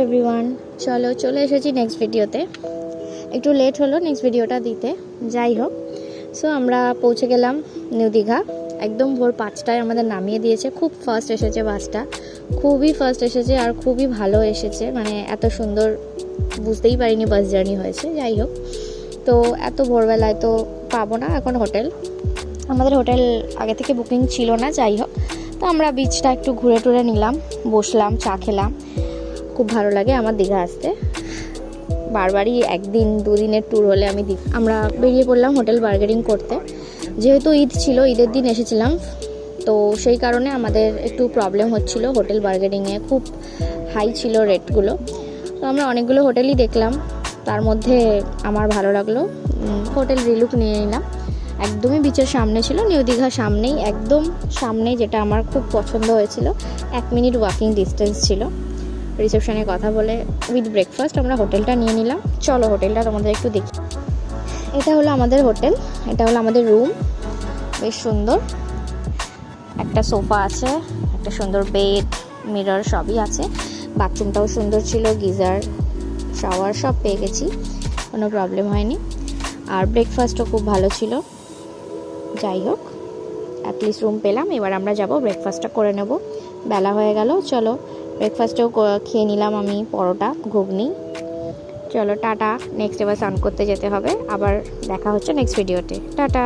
Everyone, চলে এসেছি next ভিডিওতে। একটু লেট হলো নেক্সট ভিডিওটা দিতে, যাই হোক। সো আমরা পৌঁছে গেলাম নিউ দীঘা। একদম ভোর 5টায় আমাদের নামিয়ে দিয়েছে। খুব ফার্স্ট এসেছে বাসটা, খুবই ফার্স্ট এসেছে আর খুবই ভালো এসেছে, মানে এত সুন্দর বুঝতেই পারিনি বাস জার্নি হয়েছে। যাই হোক, তো এত ভোরবেলায় তো পাবো না এখন হোটেল, আমাদের হোটেল আগে থেকে বুকিং ছিল না। যাই হোক, তো আমরা বিচটা একটু ঘুরে টুরে নিলাম, বসলাম, চা খেলাম। খুব ভালো লাগে আমার দীঘা আসতে, বারবারই একদিন দুদিনের ট্যুর হলে আমরা বেরিয়ে পড়লাম হোটেল বার্গেনিং করতে। যেহেতু ঈদ ছিল, ঈদের দিন এসেছিলাম, তো সেই কারণে আমাদের একটু প্রবলেম হচ্ছিল হোটেল বার্গেনিংয়ে, খুব হাই ছিল রেটগুলো। তো আমরা অনেকগুলো হোটেলই দেখলাম, তার মধ্যে আমার ভালো লাগলো হোটেল রিলুক নিয়ে নিলাম। একদমই বিচের সামনে ছিল, নিউ দীঘার সামনেই, একদম সামনে, যেটা আমার খুব পছন্দ হয়েছিল। 1 মিনিট ওয়াকিং ডিস্টেন্স ছিল। রিসেপশনে কথা বলে উইথ ব্রেকফাস্ট আমরা হোটেলটা নিয়ে নিলাম। চলো হোটেলটা তোমাদের একটু দেখি। এটা হলো আমাদের হোটেল, এটা হলো আমাদের রুম। বেশ সুন্দর, একটা সোফা আছে, একটা সুন্দর বেড, মিরর সবই আছে। বাথরুমটাও সুন্দর ছিল, গিজার, শাওয়ার সব পেয়ে গেছি, কোনো প্রবলেম হয়নি। আর ব্রেকফাস্টও খুব ভালো ছিল। যাই হোক, অ্যাটলিস্ট রুম পেলাম। এবার আমরা যাব ব্রেকফাস্টটা করে নেব, বেলা হয়ে গেল। চলো ব্রেকফাস্টেও খেয়ে নিলাম আমি পরোটা ঘুগনি। চলো টাটা, নেক্সট এবার স্নান করতে যেতে হবে। আবার দেখা হচ্ছে নেক্সট ভিডিওতে। টাটা।